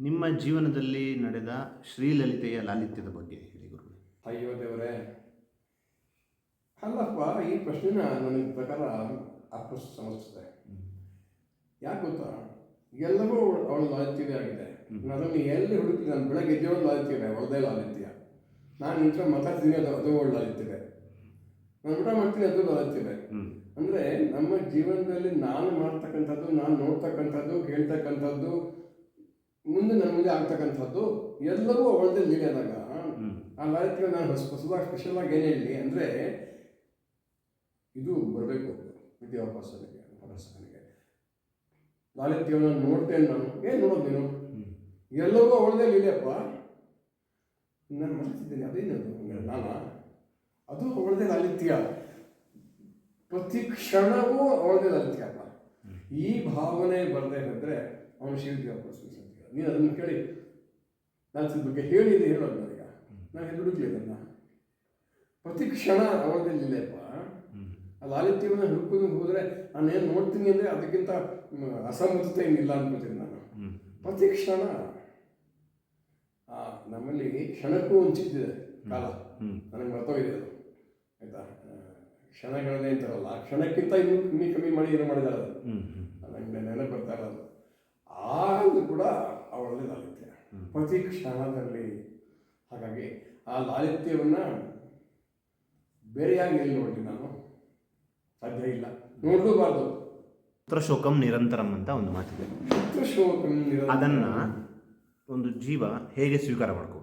ನಿಮ್ಮ ಜೀವನದಲ್ಲಿ ನಡೆದ ಶ್ರೀಲಲಿತೆಯ ಲಾಲಿತ್ಯದ ಬಗ್ಗೆ ಹೇಳಿ ಗುರುಗಳೇ. ಅಯ್ಯೋ ದೇವರೇ, ಅಲ್ಲಪ್ಪ, ಈ ಪ್ರಶ್ನೆನ ನನಗೆ ಪ್ರಕಾರ ಅಪ್ರಸ್ತುತ ಸಮಸ್ಯೆ. ಯಾಕೆ ಗೊತ್ತಾ, ಎಲ್ಲವೂ ಅವಳ ಲಾಲಿತ್ಯವೇ ಆಗಿದೆ. ಅದನ್ನು ಎಲ್ಲಿ ಹುಡುಕಿ ನಾನು ಬೆಳಗ್ಗೆ ಎದ್ದೇಳೋ ಲಾಲಿತ್ಯವೇ, ಅವಳದೇ ಲಾಲಿತ್ಯ. ನಾನು ನಿಂತ ಮಾತಾಡ್ತೀನಿ, ಅದು ಅವಳ ಲಾಲಿತ್ಯವೇ. ನಾನು ಊಟ ಮಾಡ್ತೀನಿ, ಅದು ಲಾಲಿತ್ಯವೇ. ಅಂದರೆ ನಮ್ಮ ಜೀವನದಲ್ಲಿ ನಾನು ಮಾಡ್ತಕ್ಕಂಥದ್ದು, ನಾನು ನೋಡ್ತಕ್ಕಂಥದ್ದು, ಕೇಳ್ತಕ್ಕಂಥದ್ದು, ಮುಂದೆ ನನ್ನ ಮುಂದೆ ಆಗ್ತಕ್ಕಂಥದ್ದು ಎಲ್ಲವೂ ಅವಳದೇ ಲೀಲೆ ಆದಾಗ ಆ ಲಾಲಿತ್ಯ ನಾನು ಹೊಸದಾಗಿ ಸ್ಪೆಷಲಾಗಿ ಏನು ಹೇಳಿ ಅಂದರೆ, ಇದು ಬರಬೇಕು ವಿದ್ಯಾಭ್ಯಾಸನಿಗೆ, ಹೊರಸನಿಗೆ ಲಾಲಿತ್ಯವನ್ನು ನೋಡ್ತೇನೆ. ನಾನು ಏನು ನೋಡೋದು ನೀನು? ಎಲ್ಲವೂ ಅವಳದೇ ಲೀಲೆಯಪ್ಪ. ನಾನು ಮಾಡ್ತಿದ್ದೇನೆ, ಅದೇನದು ನಾನಾ? ಅದು ಅವಳದೇ ಲಾಲಿತ್ಯ. ಪ್ರತಿ ಕ್ಷಣವೂ ಅವಳದೇ ಲಾಲಿತ್ಯ ಅಪ್ಪ. ಈ ಭಾವನೆ ಬರದೇ ಇದ್ದರೆ ಅವನು ಶಿವವಿದ್ಯಾಭ್ಯಾಸ. ನೀನು ಅದನ್ನು ಕೇಳಿ ನಾನು ಬಗ್ಗೆ ಹೇಳಿದೆ, ಹೇಳೋದು ನನಗ ನಾನು ಹುಡುಕ್ಲಿ ಅದನ್ನು. ಪ್ರತಿ ಕ್ಷಣ ಅವಳದೇ ಲೀಲೆಯಪ್ಪ. ಆ ಲಾಲಿತ್ಯವನ್ನು ಹುಡುಕೋದು ಹೋದರೆ ನಾನು ಏನು ನೋಡ್ತೀನಿ ಅಂದರೆ ಅದಕ್ಕಿಂತ ಅಸಮರ್ಥತೆ ಏನಿಲ್ಲ ಅನ್ಕೋತೀನಿ ನಾನು. ಪ್ರತಿ ಕ್ಷಣ ನಮ್ಮಲ್ಲಿ ಕ್ಷಣಕ್ಕೂ ಹೊಂಚಿದ್ದಿದೆ ಕಾಲ, ನನಗೆ ಮರ್ತೋಗಿದೆ ಅದು, ಆಯಿತಾ? ಕ್ಷಣಗಳನ್ನೇ ಅಂತಾರಲ್ಲ, ಆ ಕ್ಷಣಕ್ಕಿಂತ ಇನ್ನೂ ಕಮ್ಮಿ ಮಾಡಿ ಏನೋ ಮಾಡಿದಾರೆ ಅದು, ನನಗೆ ನೆನಪು ಬರ್ತಾ ಇರೋದು. ಆಗ ಕೂಡ ಅವಳದೇ ಲಾಲಿತ್ಯ ಪ್ರತಿ ಕ್ಷಣದಲ್ಲಿ. ಹಾಗಾಗಿ ಆ ಲಾಲಿತ್ಯವನ್ನು ಬೇರೆಯಾಗಿ ಎಲ್ಲಿ ನೋಡಲಿ ನಾನು? ಸಾಧ್ಯ ಇಲ್ಲ, ನೋಡಲೂಬಾರ್ದು. ಪುತ್ರಶೋಕಂ ನಿರಂತರಂ ಅಂತ ಒಂದು ಮಾತಿದೆ. ಪುತ್ರಶೋಕಂ ನಿರಂತರಂ. ಅದನ್ನು ಒಂದು ಜೀವ ಹೇಗೆ ಸ್ವೀಕಾರ ಮಾಡ್ಕೋ